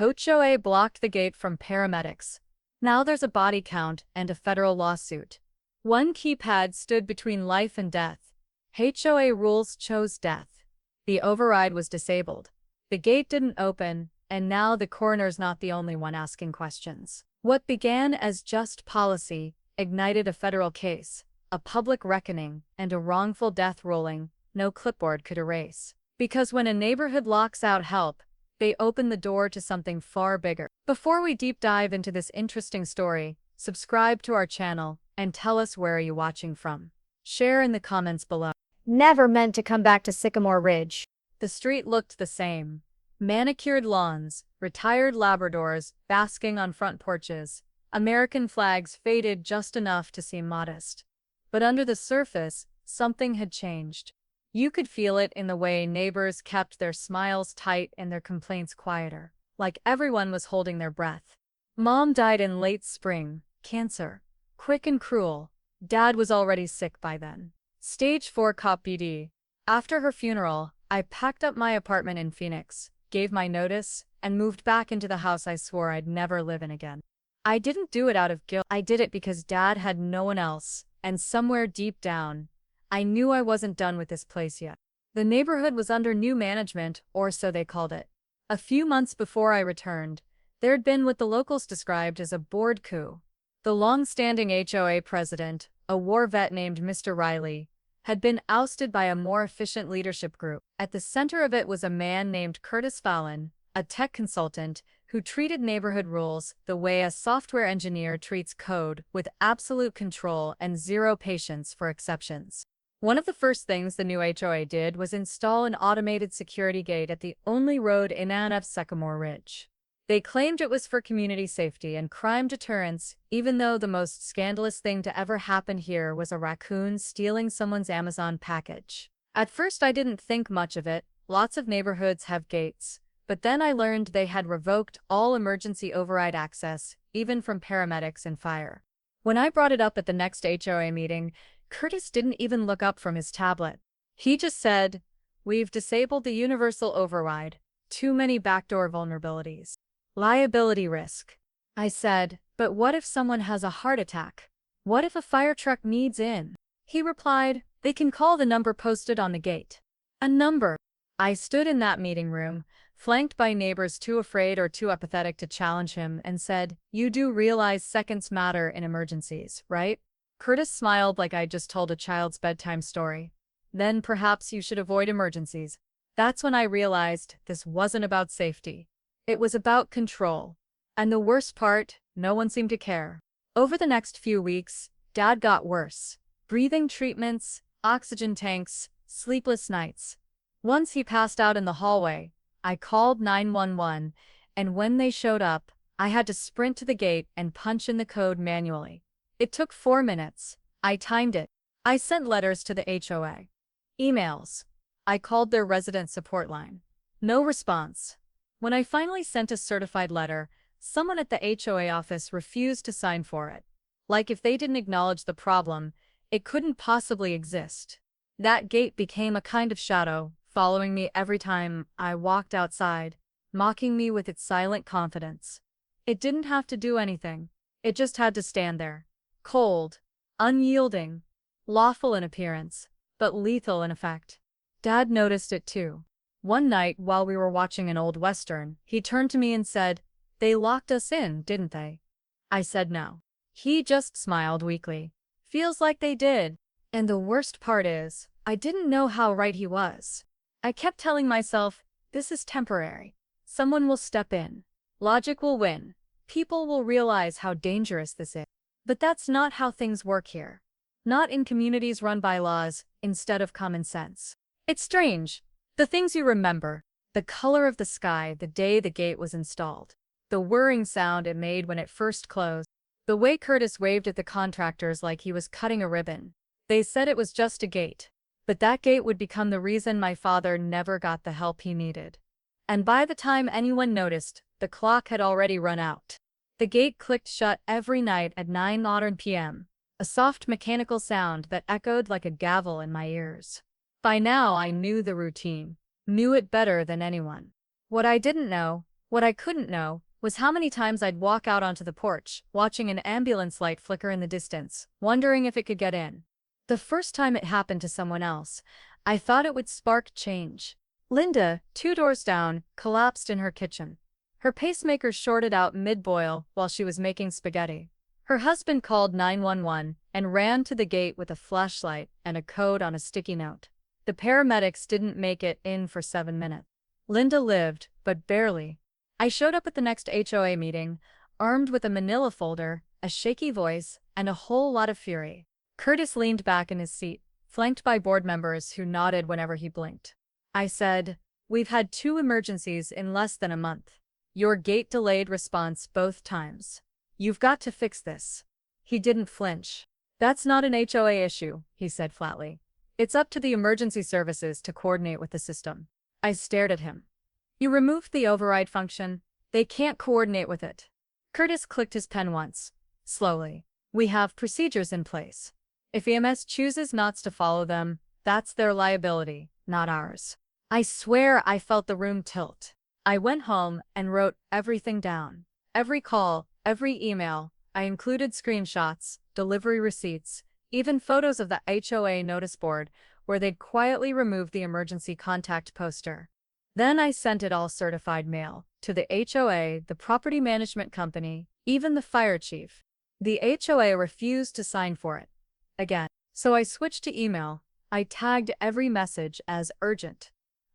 HOA blocked the gate from paramedics. Now there's a body count and a federal lawsuit. One keypad stood between life and death. HOA rules chose death. The override was disabled. The gate didn't open, and now the coroner's not the only one asking questions. What began as just policy ignited a federal case, a public reckoning, and a wrongful death ruling no clipboard could erase. Because when a neighborhood locks out help, they open the door to something far bigger. Before we deep dive into this interesting story, subscribe to our channel and tell us where are you watching from. Share in the comments below. Never meant to come back to Sycamore Ridge. The street looked the same. Manicured lawns, retired Labradors basking on front porches, American flags faded just enough to seem modest. But under the surface, something had changed. You could feel it in the way neighbors kept their smiles tight and their complaints quieter, like everyone was holding their breath. Mom died in late spring, cancer, quick and cruel. Dad was already sick by then. Stage 4 cop PD. After her funeral, I packed up my apartment in Phoenix, gave my notice, and moved back into the house I swore I'd never live in again. I didn't do it out of guilt. I did it because Dad had no one else, and somewhere deep down, I knew I wasn't done with this place yet. The neighborhood was under new management, or so they called it. A few months before I returned, there'd been what the locals described as a board coup. The long-standing HOA president, a war vet named Mr. Riley, had been ousted by a more efficient leadership group. At the center of it was a man named Curtis Fallon, a tech consultant who treated neighborhood rules the way a software engineer treats code, with absolute control and zero patience for exceptions. One of the first things the new HOA did was install an automated security gate at the only road in and of Sycamore Ridge. They claimed it was for community safety and crime deterrence, even though the most scandalous thing to ever happen here was a raccoon stealing someone's Amazon package. At first I didn't think much of it. Lots of neighborhoods have gates. But then I learned they had revoked all emergency override access, even from paramedics and fire. When I brought it up at the next HOA meeting, Curtis didn't even look up from his tablet. He just said, "We've disabled the universal override. Too many backdoor vulnerabilities. Liability risk." I said, "But what if someone has a heart attack? What if a fire truck needs in?" He replied, "They can call the number posted on the gate." A number. I stood in that meeting room, flanked by neighbors too afraid or too apathetic to challenge him, and said, "You do realize seconds matter in emergencies, right?" Curtis smiled like I'd just told a child's bedtime story. "Then perhaps you should avoid emergencies." That's when I realized this wasn't about safety. It was about control. And the worst part, no one seemed to care. Over the next few weeks, Dad got worse. Breathing treatments, oxygen tanks, sleepless nights. Once he passed out in the hallway. I called 911, and when they showed up, I had to sprint to the gate and punch in the code manually. It took 4 minutes. I timed it. I sent letters to the HOA. Emails. I called their resident support line. No response. When I finally sent a certified letter, someone at the HOA office refused to sign for it. Like if they didn't acknowledge the problem, it couldn't possibly exist. That gate became a kind of shadow, following me every time I walked outside, mocking me with its silent confidence. It didn't have to do anything. It just had to stand there. Cold, unyielding, lawful in appearance, but lethal in effect. Dad noticed it too. One night, while we were watching an old Western, he turned to me and said, "They locked us in, didn't they?" I said no. He just smiled weakly. "Feels like they did." And the worst part is, I didn't know how right he was. I kept telling myself, this is temporary. Someone will step in. Logic will win. People will realize how dangerous this is. But that's not how things work here. Not in communities run by laws, instead of common sense. It's strange. The things you remember. The color of the sky the day the gate was installed. The whirring sound it made when it first closed. The way Curtis waved at the contractors like he was cutting a ribbon. They said it was just a gate. But that gate would become the reason my father never got the help he needed. And by the time anyone noticed, the clock had already run out. The gate clicked shut every night at 9 modern p.m., a soft mechanical sound that echoed like a gavel in my ears. By now I knew the routine, knew it better than anyone. What I didn't know What I couldn't know was how many times I'd walk out onto the porch, watching an ambulance light flicker in the distance, wondering if it could get in. The first time it happened to someone else, I thought it would spark change. Linda, 2 doors down, collapsed in her kitchen. Her pacemaker shorted out mid-boil while she was making spaghetti. Her husband called 911 and ran to the gate with a flashlight and a code on a sticky note. The paramedics didn't make it in for 7 minutes. Linda lived, but barely. I showed up at the next HOA meeting, armed with a manila folder, a shaky voice, and a whole lot of fury. Curtis leaned back in his seat, flanked by board members who nodded whenever he blinked. I said, "We've had 2 emergencies in less than a month. Your gate delayed response both times. You've got to fix this." He didn't flinch. "That's not an HOA issue," he said flatly. "It's up to the emergency services to coordinate with the system." I stared at him. "You removed the override function. They can't coordinate with it." Curtis clicked his pen once, slowly. "We have procedures in place. If EMS chooses not to follow them, that's their liability, not ours." I swear I felt the room tilt. I went home and wrote everything down. Every call, every email. I included screenshots, delivery receipts, even photos of the HOA notice board where they'd quietly removed the emergency contact poster. Then I sent it all certified mail to the HOA, the property management company, even the fire chief. The HOA refused to sign for it. Again. So I switched to email. I tagged every message as urgent.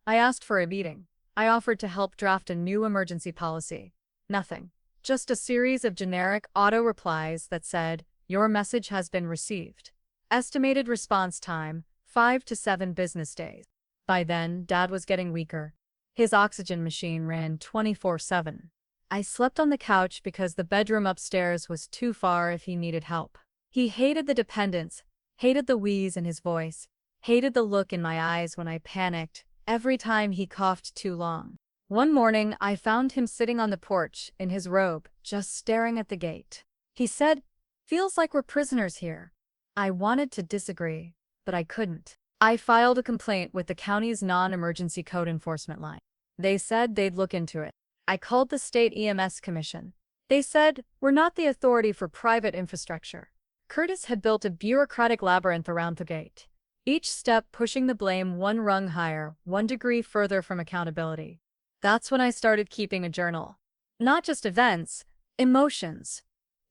I asked for a meeting. I offered to help draft a new emergency policy. Nothing. Just a series of generic auto replies that said, "Your message has been received. Estimated response time, 5 to 7 business days." By then, Dad was getting weaker. His oxygen machine ran 24/7. I slept on the couch because the bedroom upstairs was too far if he needed help. He hated the dependence, hated the wheeze in his voice, hated the look in my eyes when I panicked, every time he coughed too long. One morning, I found him sitting on the porch, in his robe, just staring at the gate. He said, "Feels like we're prisoners here." I wanted to disagree, but I couldn't. I filed a complaint with the county's non-emergency code enforcement line. They said they'd look into it. I called the state EMS commission. They said, "We're not the authority for private infrastructure." Curtis had built a bureaucratic labyrinth around the gate, each step pushing the blame one rung higher, 1 degree further from accountability. That's when I started keeping a journal. Not just events, emotions.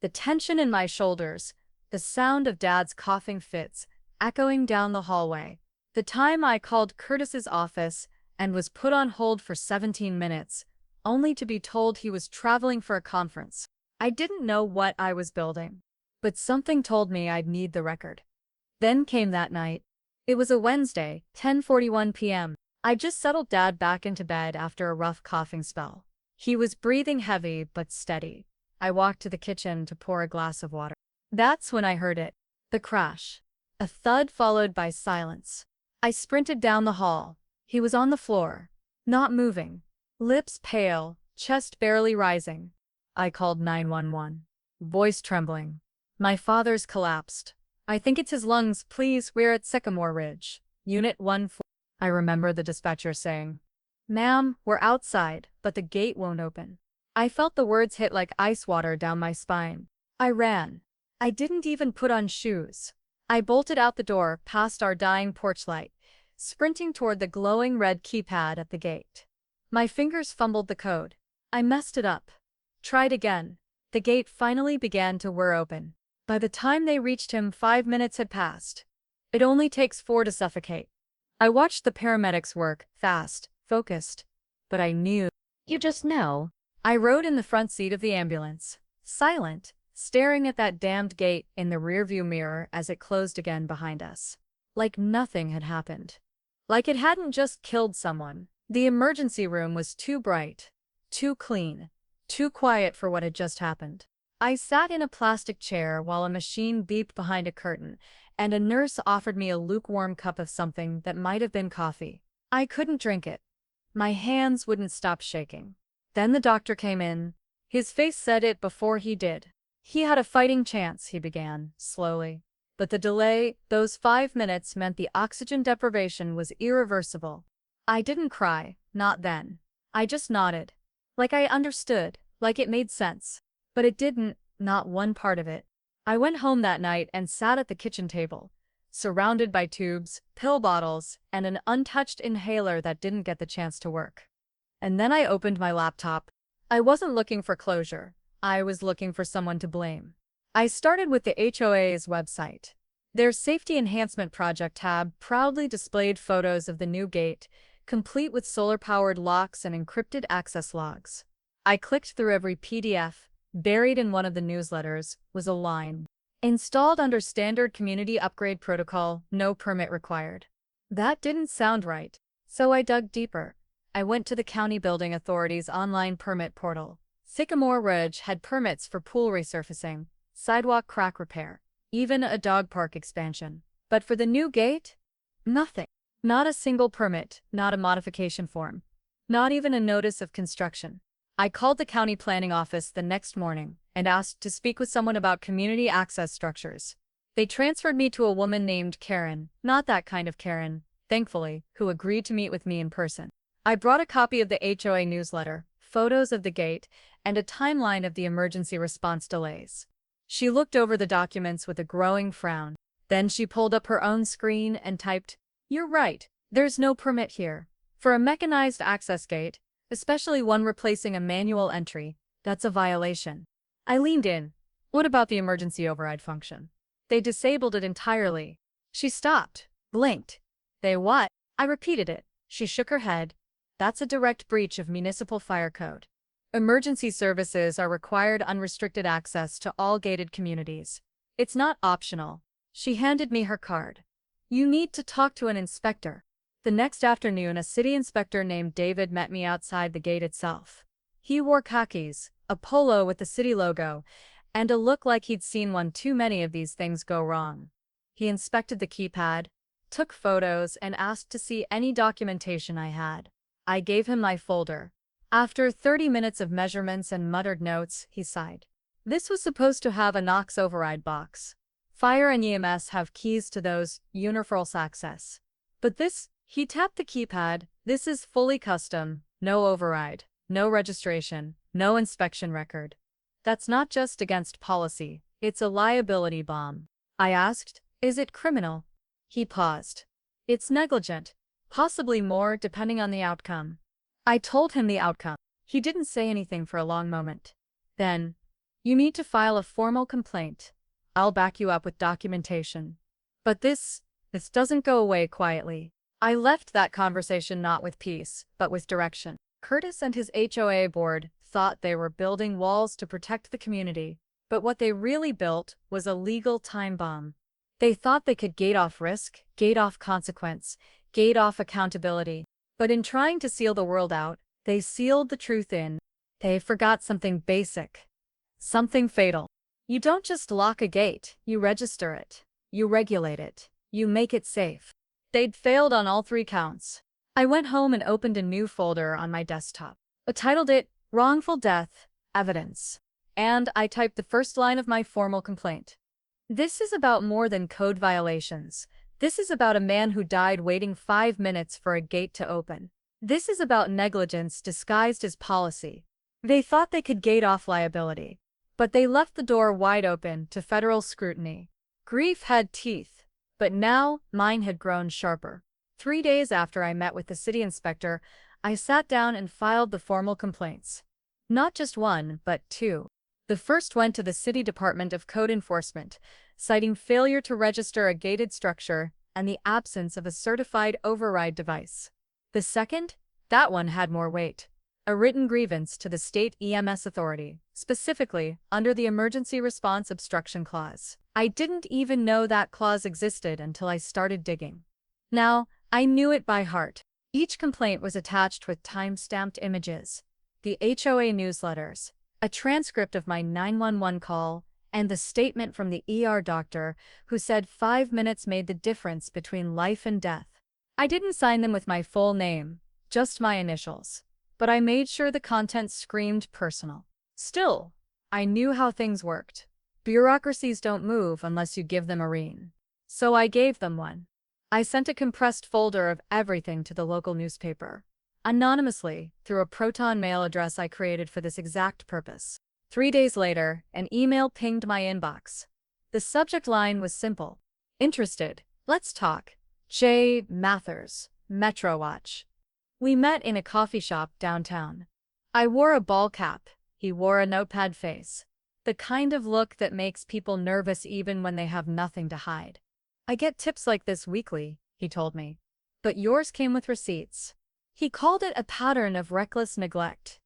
The tension in my shoulders, the sound of Dad's coughing fits, echoing down the hallway. The time I called Curtis's office and was put on hold for 17 minutes, only to be told he was traveling for a conference. I didn't know what I was building, but something told me I'd need the record. Then came that night. It was a Wednesday, 10:41 p.m. I just settled Dad back into bed after a rough coughing spell. He was breathing heavy but steady. I walked to the kitchen to pour a glass of water. That's when I heard it. The crash. A thud followed by silence. I sprinted down the hall. He was on the floor, not moving, lips pale, chest barely rising. I called 911, voice trembling. "My father's collapsed. I think it's his lungs, please, we're at Sycamore Ridge. Unit 1-4. I remember the dispatcher saying, "Ma'am, we're outside, but the gate won't open." I felt the words hit like ice water down my spine. I ran. I didn't even put on shoes. I bolted out the door, past our dying porch light, sprinting toward the glowing red keypad at the gate. My fingers fumbled the code. I messed it up. Tried again. The gate finally began to whir open. By the time they reached him, 5 minutes had passed. It only takes 4 to suffocate. I watched the paramedics work, fast, focused. But I knew. You just know. I rode in the front seat of the ambulance, silent, staring at that damned gate in the rearview mirror as it closed again behind us. Like nothing had happened. Like it hadn't just killed someone. The emergency room was too bright, too clean, too quiet for what had just happened. I sat in a plastic chair while a machine beeped behind a curtain, and a nurse offered me a lukewarm cup of something that might have been coffee. I couldn't drink it. My hands wouldn't stop shaking. Then the doctor came in. His face said it before he did. He had a fighting chance, he began, slowly. But the delay, those 5 minutes, meant the oxygen deprivation was irreversible. I didn't cry, not then. I just nodded. Like I understood, like it made sense. But it didn't, not one part of it. I went home that night and sat at the kitchen table, surrounded by tubes, pill bottles, and an untouched inhaler that didn't get the chance to work. And then I opened my laptop. I wasn't looking for closure. I was looking for someone to blame. I started with the HOA's website. Their Safety Enhancement Project tab proudly displayed photos of the new gate, complete with solar-powered locks and encrypted access logs. I clicked through every PDF. Buried in one of the newsletters was a line. Installed under Standard Community Upgrade Protocol, no permit required. That didn't sound right. So I dug deeper. I went to the County Building Authority's online permit portal. Sycamore Ridge had permits for pool resurfacing, sidewalk crack repair, even a dog park expansion. But for the new gate? Nothing. Not a single permit, not a modification form, not even a notice of construction. I called the county planning office the next morning and asked to speak with someone about community access structures. They transferred me to a woman named Karen, not that kind of Karen, thankfully, who agreed to meet with me in person. I brought a copy of the HOA newsletter, photos of the gate, and a timeline of the emergency response delays. She looked over the documents with a growing frown. Then she pulled up her own screen and typed, "You're right, there's no permit here. For a mechanized access gate, especially one replacing a manual entry, that's a violation." I leaned in. "What about the emergency override function?" "They disabled it entirely." She stopped, blinked. "They what?" I repeated it. She shook her head. "That's a direct breach of municipal fire code. Emergency services are required unrestricted access to all gated communities. It's not optional." She handed me her card. "You need to talk to an inspector." The next afternoon, a city inspector named David met me outside the gate itself. He wore khakis, a polo with the city logo, and a look like he'd seen one too many of these things go wrong. He inspected the keypad, took photos, and asked to see any documentation I had. I gave him my folder. After 30 minutes of measurements and muttered notes, he sighed. This was supposed to have a NOx override box. Fire and EMS have keys to those, universal access. But this, he tapped the keypad, this is fully custom, no override, no registration, no inspection record. That's not just against policy, it's a liability bomb. I asked, is it criminal? He paused. It's negligent, possibly more depending on the outcome. I told him the outcome. He didn't say anything for a long moment. Then, you need to file a formal complaint. I'll back you up with documentation. But this doesn't go away quietly. I left that conversation not with peace, but with direction. Curtis and his HOA board thought they were building walls to protect the community, but what they really built was a legal time bomb. They thought they could gate off risk, gate off consequence, gate off accountability. But in trying to seal the world out, they sealed the truth in. They forgot something basic. Something fatal. You don't just lock a gate, you register it. You regulate it. You make it safe. They'd failed on all 3 counts. I went home and opened a new folder on my desktop. I titled it, Wrongful Death, Evidence. And I typed the first line of my formal complaint. This is about more than code violations. This is about a man who died waiting 5 minutes for a gate to open. This is about negligence disguised as policy. They thought they could gate off liability, but they left the door wide open to federal scrutiny. Grief had teeth, but now mine had grown sharper. 3 days after I met with the city inspector, I sat down and filed the formal complaints. Not just 1, but 2. The first went to the City Department of Code Enforcement, citing failure to register a gated structure and the absence of a certified override device. The second? That one had more weight. A written grievance to the state EMS authority, specifically under the Emergency Response Obstruction Clause. I didn't even know that clause existed until I started digging. Now, I knew it by heart. Each complaint was attached with time-stamped images, the HOA newsletters, a transcript of my 911 call, and the statement from the ER doctor who said 5 minutes made the difference between life and death. I didn't sign them with my full name, just my initials, but I made sure the content screamed personal. Still, I knew how things worked. Bureaucracies don't move unless you give them a rein. So I gave them one. I sent a compressed folder of everything to the local newspaper. anonymously, through a Proton mail address I created for this exact purpose. 3 days later, an email pinged my inbox. The subject line was simple. Interested. Let's talk. J. Mathers, Metro Watch. We met in a coffee shop downtown. I wore a ball cap. He wore a notepad face. The kind of look that makes people nervous even when they have nothing to hide. I get tips like this weekly, he told me. But yours came with receipts. He called it a pattern of reckless neglect.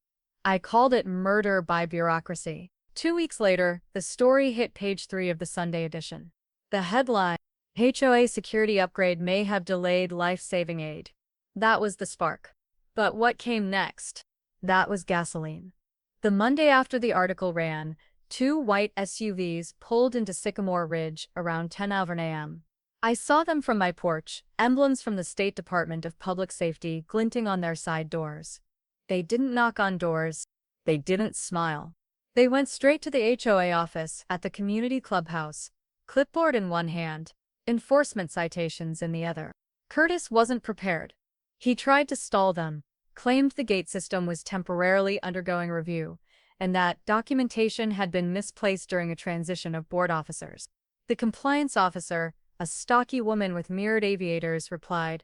I called it murder by bureaucracy. 2 weeks later, the story hit page 3 of the Sunday edition. The headline, HOA security upgrade may have delayed life-saving aid. That was the spark. But what came next? That was gasoline. The Monday after the article ran, 2 white SUVs pulled into Sycamore Ridge around 10:11 a.m. I saw them from my porch, emblems from the State Department of Public Safety glinting on their side doors. They didn't knock on doors. They didn't smile. They went straight to the HOA office at the community clubhouse, clipboard in one hand, enforcement citations in the other. Curtis wasn't prepared. He tried to stall them, claimed the gate system was temporarily undergoing review, and that documentation had been misplaced during a transition of board officers. The compliance officer, a stocky woman with mirrored aviators, replied,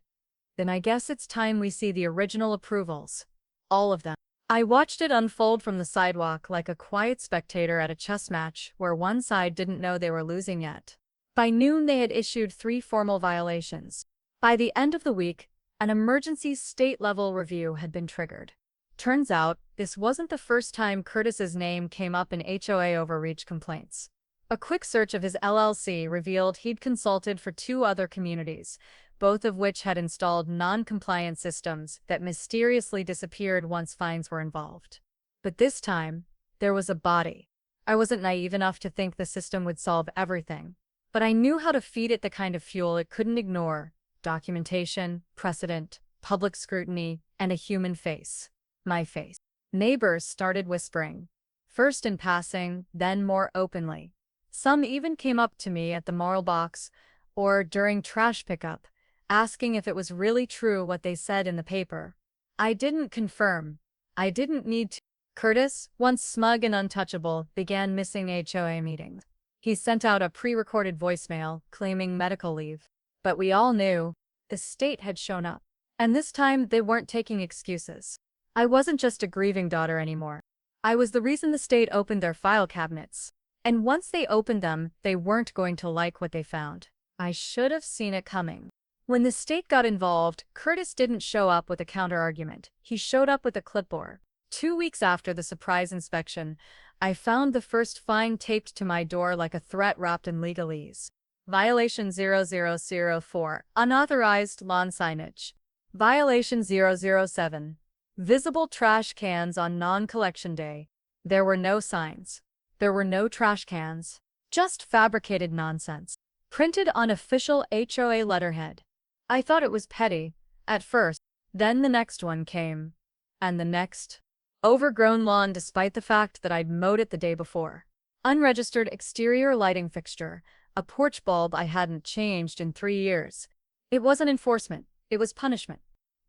"Then I guess it's time we see the original approvals. All of them." I watched it unfold from the sidewalk like a quiet spectator at a chess match where one side didn't know they were losing yet. By noon they had issued 3 formal violations. By the end of the week, an emergency state-level review had been triggered. Turns out, this wasn't the first time Curtis's name came up in HOA overreach complaints. A quick search of his LLC revealed he'd consulted for 2 other communities, both of which had installed non-compliant systems that mysteriously disappeared once fines were involved. But this time, there was a body. I wasn't naive enough to think the system would solve everything, but I knew how to feed it the kind of fuel it couldn't ignore: documentation, precedent, public scrutiny, and a human face. My face. Neighbors started whispering, first in passing, then more openly. Some even came up to me at the moral box or during trash pickup, asking if it was really true what they said in the paper. I didn't confirm. I didn't need to. Curtis, once smug and untouchable, began missing HOA meetings. He sent out a pre-recorded voicemail claiming medical leave. But we all knew the state had shown up. And this time they weren't taking excuses. I wasn't just a grieving daughter anymore. I was the reason the state opened their file cabinets. And once they opened them, they weren't going to like what they found. I should have seen it coming. When the state got involved, Curtis didn't show up with a counter-argument. He showed up with a clipboard. 2 weeks after the surprise inspection, I found the first fine taped to my door like a threat wrapped in legalese. Violation 0004, unauthorized lawn signage. Violation 007, visible trash cans on non-collection day. There were no signs. There were no trash cans. Just fabricated nonsense. Printed on official HOA letterhead. I thought it was petty, at first. Then the next one came. And the next. Overgrown lawn despite the fact that I'd mowed it the day before. Unregistered exterior lighting fixture. A porch bulb I hadn't changed in 3 years. It wasn't enforcement. It was punishment.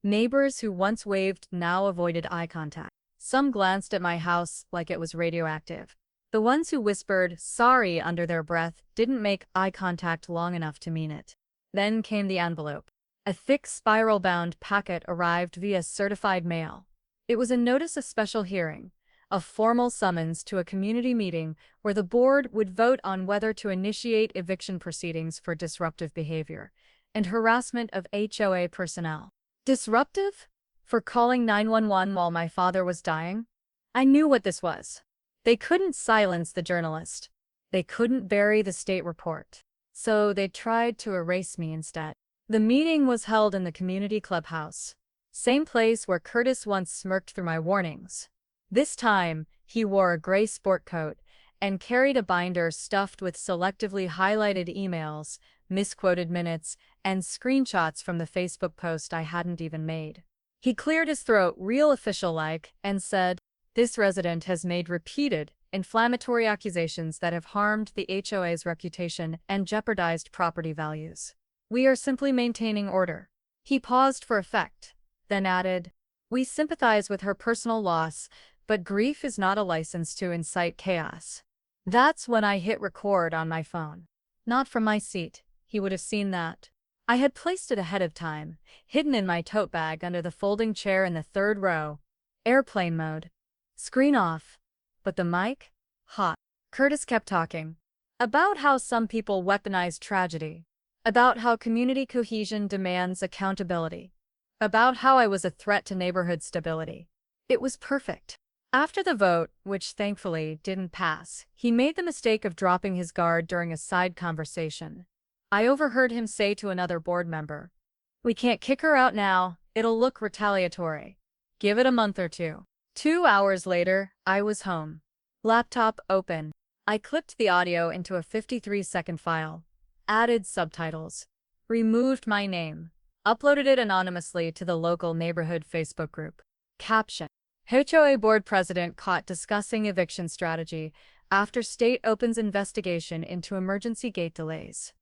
Neighbors who once waved now avoided eye contact. Some glanced at my house like it was radioactive. The ones who whispered sorry under their breath didn't make eye contact long enough to mean it. Then came the envelope. A thick spiral-bound packet arrived via certified mail. It was a notice of special hearing, a formal summons to a community meeting where the board would vote on whether to initiate eviction proceedings for disruptive behavior and harassment of HOA personnel. Disruptive? For calling 911 while my father was dying? I knew what this was. They couldn't silence the journalist. They couldn't bury the state report. So they tried to erase me instead. The meeting was held in the community clubhouse. Same place where Curtis once smirked through my warnings. This time, he wore a gray sport coat and carried a binder stuffed with selectively highlighted emails, misquoted minutes, and screenshots from the Facebook post I hadn't even made. He cleared his throat real official-like and said, "This resident has made repeated, inflammatory accusations that have harmed the HOA's reputation and jeopardized property values. We are simply maintaining order." He paused for effect, then added, We sympathize with her personal loss, but grief is not a license to incite chaos. That's when I hit record on my phone. Not from my seat. He would have seen that. I had placed it ahead of time, hidden in my tote bag under the folding chair in the third row. Airplane mode. Screen off. But the mic? Hot. Curtis kept talking. About how some people weaponize tragedy. About how community cohesion demands accountability. About how I was a threat to neighborhood stability. It was perfect. After the vote, which thankfully didn't pass, he made the mistake of dropping his guard during a side conversation. I overheard him say to another board member, "We can't kick her out now, it'll look retaliatory. Give it a month or two." 2 hours later, I was home. Laptop open. I clipped the audio into a 53-second file, added subtitles, removed my name, uploaded it anonymously to the local neighborhood Facebook group. Caption: HOA board president caught discussing eviction strategy after state opens investigation into emergency gate delays.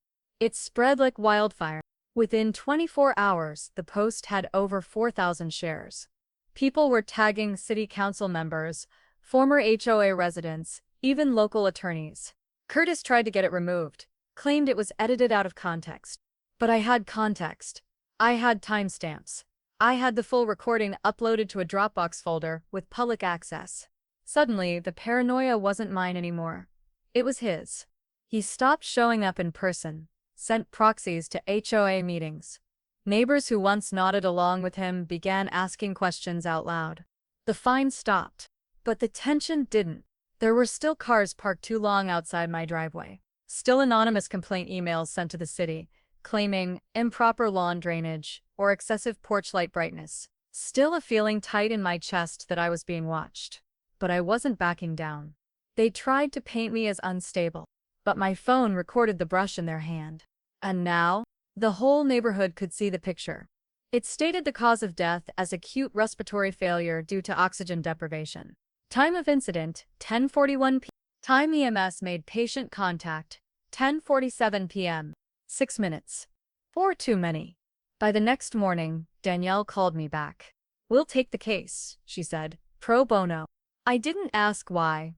It spread like wildfire. Within 24 hours, the post had over 4,000 shares. People were tagging city council members, former HOA residents, even local attorneys. Curtis tried to get it removed, claimed it was edited out of context. But I had context. I had timestamps. I had the full recording uploaded to a Dropbox folder with public access. Suddenly, the paranoia wasn't mine anymore. It was his. He stopped showing up in person, sent proxies to HOA meetings. Neighbors who once nodded along with him began asking questions out loud. The fine stopped, but the tension didn't. There were still cars parked too long outside my driveway. Still anonymous complaint emails sent to the city, claiming improper lawn drainage or excessive porch light brightness. Still a feeling tight in my chest that I was being watched. But I wasn't backing down. They tried to paint me as unstable, but my phone recorded the brush in their hand. And now, the whole neighborhood could see the picture. It stated the cause of death as acute respiratory failure due to oxygen deprivation. Time of incident, 10:41 p.m. Time EMS made patient contact, 10:47 p.m. 6 minutes. 4 too many. By the next morning, Danielle called me back. "We'll take the case," she said, pro bono. I didn't ask why.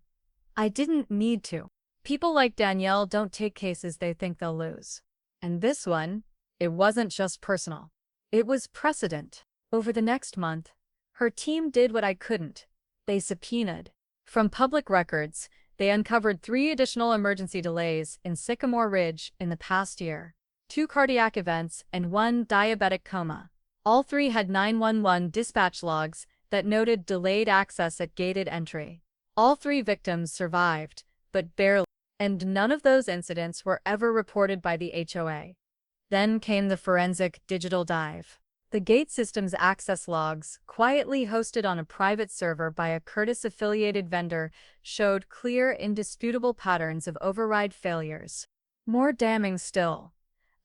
I didn't need to. People like Danielle don't take cases they think they'll lose. And this one, it wasn't just personal. It was precedent. Over the next month, her team did what I couldn't. They subpoenaed. From public records, they uncovered 3 additional emergency delays in Sycamore Ridge in the past year. 2 cardiac events and 1 diabetic coma. All 3 had 911 dispatch logs that noted delayed access at gated entry. All 3 victims survived, but barely, and none of those incidents were ever reported by the HOA. Then came the forensic digital dive. The gate system's access logs, quietly hosted on a private server by a Curtis-affiliated vendor, showed clear, indisputable patterns of override failures. More damning still,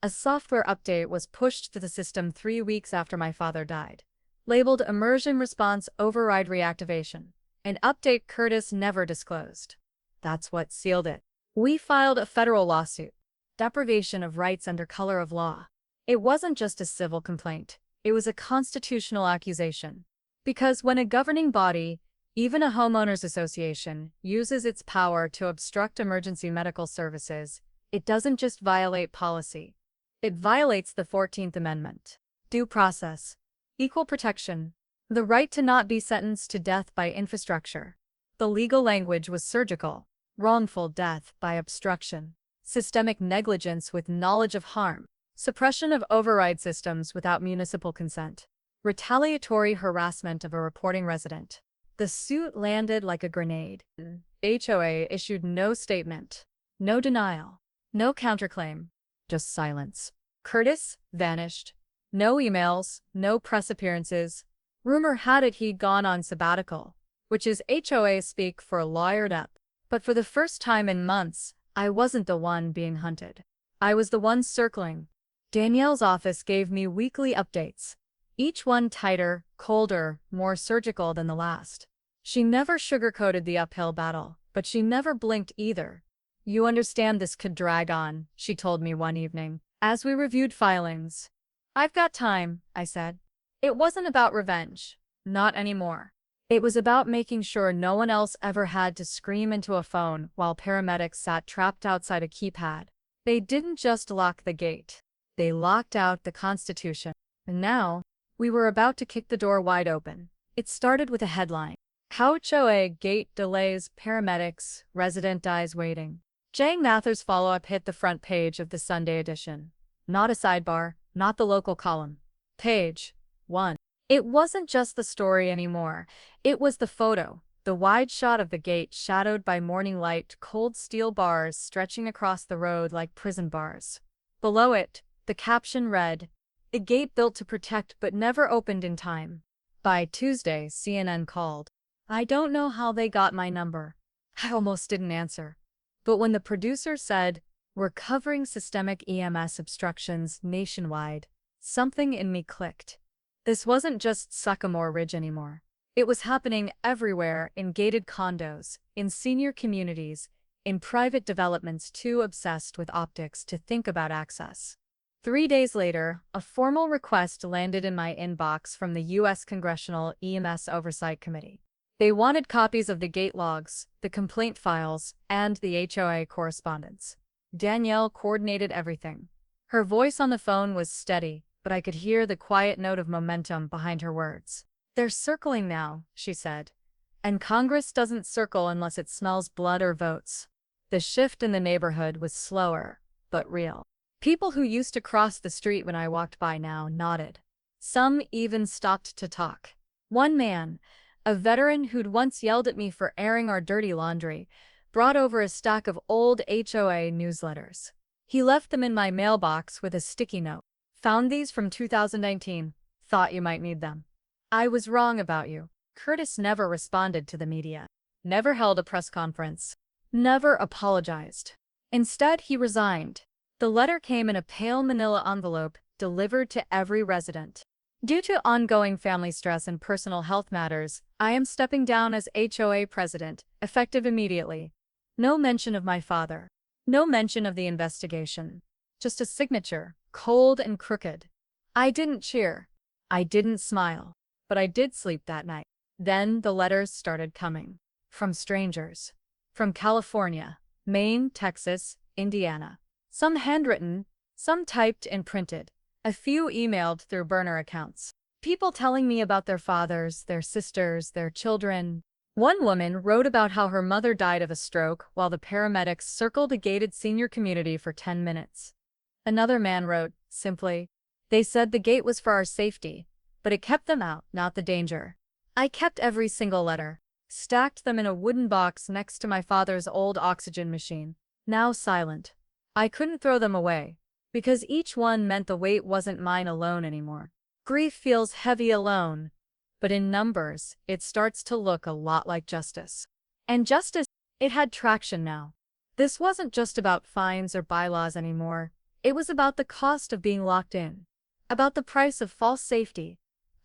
a software update was pushed to the system 3 weeks after my father died, labeled Immersion Response Override Reactivation, an update Curtis never disclosed. That's what sealed it. We filed a federal lawsuit. Deprivation of rights under color of law. It wasn't just a civil complaint. It was a constitutional accusation. Because when a governing body, even a homeowners association, uses its power to obstruct emergency medical services, it doesn't just violate policy. It violates the 14th Amendment. Due process. Equal protection. The right to not be sentenced to death by infrastructure. The legal language was surgical. Wrongful death by obstruction. Systemic negligence with knowledge of harm. Suppression of override systems without municipal consent. Retaliatory harassment of a reporting resident. The suit landed like a grenade. HOA issued no statement. No denial. No counterclaim. Just silence. Curtis vanished. No emails, no press appearances. Rumor had it he'd gone on sabbatical, which is HOA speak for lawyered up. But for the first time in months, I wasn't the one being hunted. I was the one circling. Danielle's office gave me weekly updates, each one tighter, colder, more surgical than the last. She never sugarcoated the uphill battle, but she never blinked either. "You understand this could drag on," she told me one evening, as we reviewed filings. "I've got time," I said. It wasn't about revenge. Not anymore. It was about making sure no one else ever had to scream into a phone while paramedics sat trapped outside a keypad. They didn't just lock the gate. They locked out the Constitution. And now, we were about to kick the door wide open. It started with a headline. HOA gate delays paramedics, resident dies waiting. Jane Mather's follow-up hit the front page of the Sunday edition. Not a sidebar, not the local column. Page 1. It wasn't just the story anymore. It was the photo. The wide shot of the gate shadowed by morning light, cold steel bars stretching across the road like prison bars. Below it, the caption read, "A gate built to protect but never opened in time." By Tuesday, CNN called. I don't know how they got my number. I almost didn't answer. But when the producer said, "We're covering systemic EMS obstructions nationwide," something in me clicked. This wasn't just Sycamore Ridge anymore. It was happening everywhere, in gated condos, in senior communities, in private developments too obsessed with optics to think about access. 3 days later, a formal request landed in my inbox from the U.S. Congressional EMS Oversight Committee. They wanted copies of the gate logs, the complaint files, and the HOA correspondence. Danielle coordinated everything. Her voice on the phone was steady, but I could hear the quiet note of momentum behind her words. "They're circling now," she said. "And Congress doesn't circle unless it smells blood or votes." The shift in the neighborhood was slower, but real. People who used to cross the street when I walked by now nodded. Some even stopped to talk. One man, a veteran who'd once yelled at me for airing our dirty laundry, brought over a stack of old HOA newsletters. He left them in my mailbox with a sticky note. "Found these from 2019. Thought you might need them. I was wrong about you." Curtis never responded to the media. Never held a press conference. Never apologized. Instead, he resigned. The letter came in a pale manila envelope, delivered to every resident. "Due to ongoing family stress and personal health matters, I am stepping down as HOA president, effective immediately." No mention of my father. No mention of the investigation. Just a signature, cold and crooked. I didn't cheer. I didn't smile. But I did sleep that night. Then the letters started coming. From strangers. From California, Maine, Texas, Indiana. Some handwritten, some typed and printed. A few emailed through burner accounts. People telling me about their fathers, their sisters, their children. One woman wrote about how her mother died of a stroke while the paramedics circled a gated senior community for 10 minutes. Another man wrote, simply, "They said the gate was for our safety, but it kept them out, not the danger." I kept every single letter, stacked them in a wooden box next to my father's old oxygen machine, now silent. I couldn't throw them away, because each one meant the weight wasn't mine alone anymore. Grief feels heavy alone, but in numbers, it starts to look a lot like justice. And justice, it had traction now. This wasn't just about fines or bylaws anymore. It was about the cost of being locked in, about the price of false safety,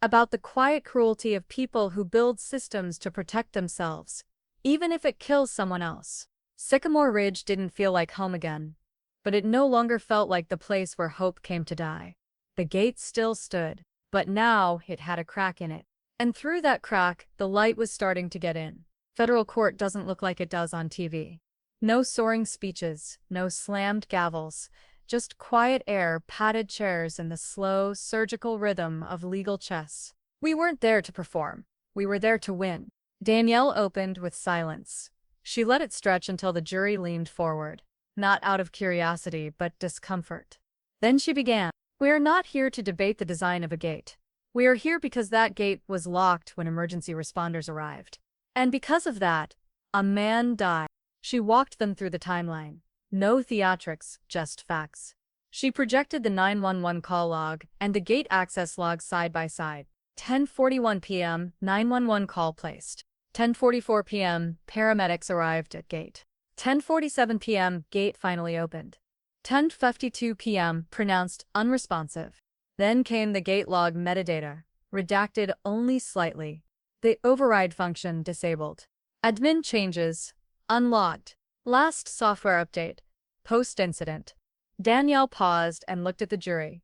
about the quiet cruelty of people who build systems to protect themselves, even if it kills someone else. Sycamore Ridge didn't feel like home again, but it no longer felt like the place where hope came to die. The gate still stood, but now it had a crack in it. And through that crack, the light was starting to get in. Federal court doesn't look like it does on TV. No soaring speeches, no slammed gavels, just quiet air, padded chairs, and the slow, surgical rhythm of legal chess. We weren't there to perform. We were there to win. Danielle opened with silence. She let it stretch until the jury leaned forward, not out of curiosity but discomfort. Then she began. "We are not here to debate the design of a gate. We are here because that gate was locked when emergency responders arrived. And because of that, a man died." She walked them through the timeline. No theatrics, just facts. She projected the 911 call log and the gate access log side by side. 10:41 p.m., 911 call placed. 10:44 p.m., paramedics arrived at gate. 10:47 p.m., gate finally opened. 10:52 p.m., pronounced unresponsive. Then came the gate log metadata, redacted only slightly. The override function disabled. Admin changes, unlocked. Last software update, post-incident. Danielle paused and looked at the jury.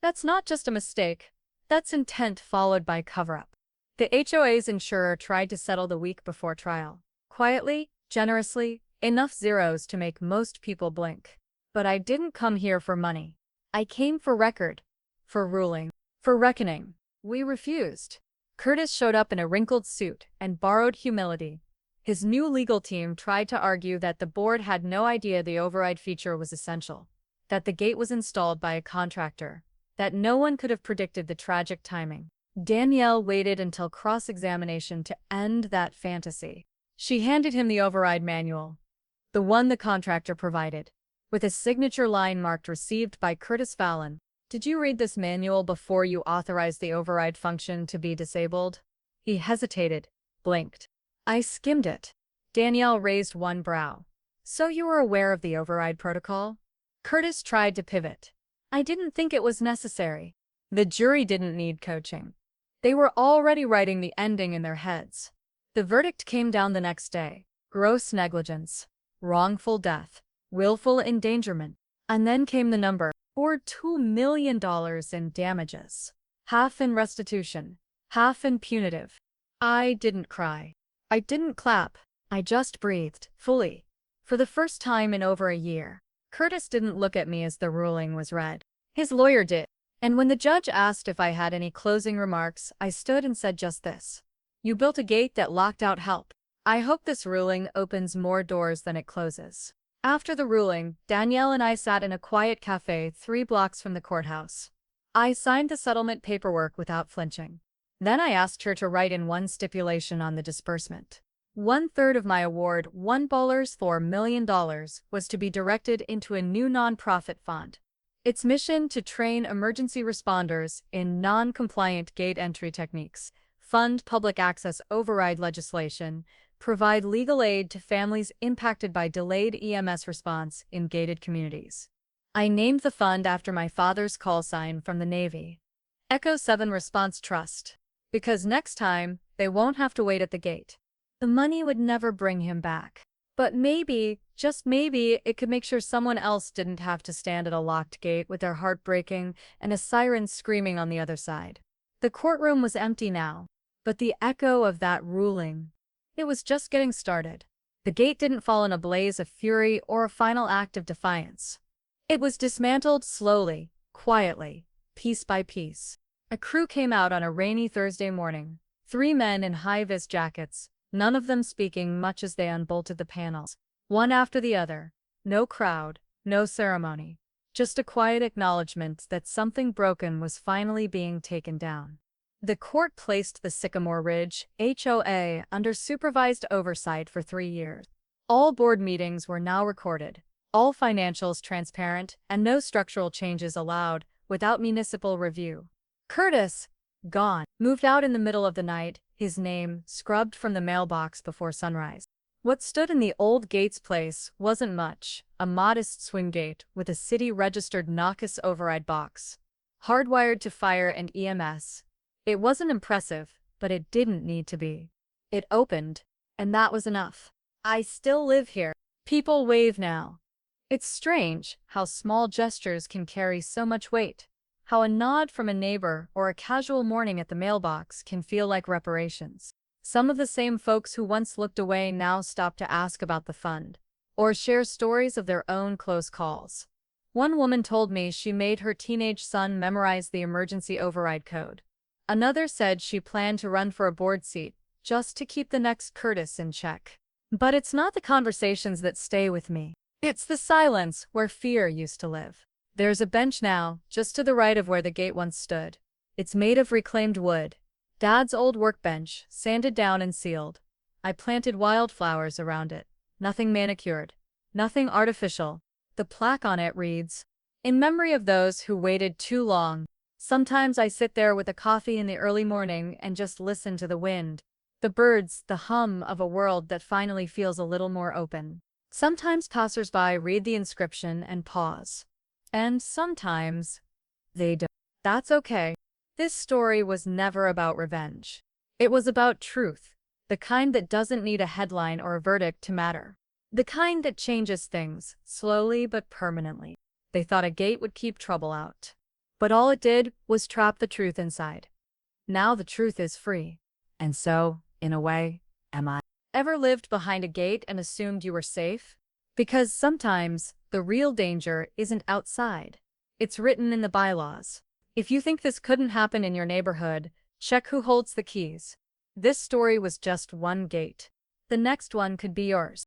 "That's not just a mistake. That's intent followed by cover-up." The HOA's insurer tried to settle the week before trial. Quietly, generously, enough zeros to make most people blink. But I didn't come here for money. I came for record. For ruling. For reckoning. We refused. Curtis showed up in a wrinkled suit and borrowed humility. His new legal team tried to argue that the board had no idea the override feature was essential, that the gate was installed by a contractor, that no one could have predicted the tragic timing. Danielle waited until cross-examination to end that fantasy. She handed him the override manual, the one the contractor provided, with a signature line marked "Received by Curtis Fallon." "Did you read this manual before you authorized the override function to be disabled?" He hesitated, blinked. "I skimmed it." Danielle raised one brow. "So you were aware of the override protocol?" Curtis tried to pivot. "I didn't think it was necessary." The jury didn't need coaching. They were already writing the ending in their heads. The verdict came down the next day. Gross negligence, wrongful death, willful endangerment. And then came the number, or $2 million in damages. Half in restitution, half in punitive. I didn't cry. I didn't clap. I just breathed, fully. For the first time in over a year. Curtis didn't look at me as the ruling was read. His lawyer did. And when the judge asked if I had any closing remarks, I stood and said just this. "You built a gate that locked out help. I hope this ruling opens more doors than it closes." After the ruling, Danielle and I sat in a quiet cafe 3 blocks from the courthouse. I signed the settlement paperwork without flinching. Then I asked her to write in one stipulation on the disbursement. 1/3 of my award, $1.4 million, was to be directed into a new nonprofit fund. Its mission to train emergency responders in non-compliant gate entry techniques, fund public access override legislation, provide legal aid to families impacted by delayed EMS response in gated communities. I named the fund after my father's call sign from the Navy, Echo 7 Response Trust, because next time, they won't have to wait at the gate. The money would never bring him back. But maybe, just maybe, it could make sure someone else didn't have to stand at a locked gate with their heart breaking and a siren screaming on the other side. The courtroom was empty now, but the echo of that ruling, it was just getting started. The gate didn't fall in a blaze of fury or a final act of defiance. It was dismantled slowly, quietly, piece by piece. A crew came out on a rainy Thursday morning, 3 men in high-vis jackets, none of them speaking much as they unbolted the panels, one after the other. No crowd, no ceremony. Just a quiet acknowledgement that something broken was finally being taken down. The court placed the Sycamore Ridge, HOA, under supervised oversight for 3 years. All board meetings were now recorded, all financials transparent, and no structural changes allowed without municipal review. Curtis, gone, moved out in the middle of the night, his name scrubbed from the mailbox before sunrise. What stood in the old Gates place wasn't much, a modest swing gate with a city-registered NACIS override box, hardwired to fire and EMS. It wasn't impressive, but it didn't need to be. It opened, and that was enough. I still live here. People wave now. It's strange how small gestures can carry so much weight. How a nod from a neighbor or a casual morning at the mailbox can feel like reparations. Some of the same folks who once looked away now stop to ask about the fund, or share stories of their own close calls. One woman told me she made her teenage son memorize the emergency override code. Another said she planned to run for a board seat, just to keep the next Curtis in check. But it's not the conversations that stay with me. It's the silence where fear used to live. There's a bench now, just to the right of where the gate once stood. It's made of reclaimed wood. Dad's old workbench, sanded down and sealed. I planted wildflowers around it. Nothing manicured. Nothing artificial. The plaque on it reads, "In memory of those who waited too long." Sometimes I sit there with a coffee in the early morning and just listen to the wind, the birds, the hum of a world that finally feels a little more open. Sometimes passersby read the inscription and pause. And sometimes they don't. That's okay. This story was never about revenge. It was about truth, the kind that doesn't need a headline or a verdict to matter. The kind that changes things, slowly but permanently. They thought a gate would keep trouble out. But all it did was trap the truth inside. Now the truth is free. And so, in a way, am I. Ever lived behind a gate and assumed you were safe? Because sometimes, the real danger isn't outside. It's written in the bylaws. If you think this couldn't happen in your neighborhood, check who holds the keys. This story was just one gate. The next one could be yours.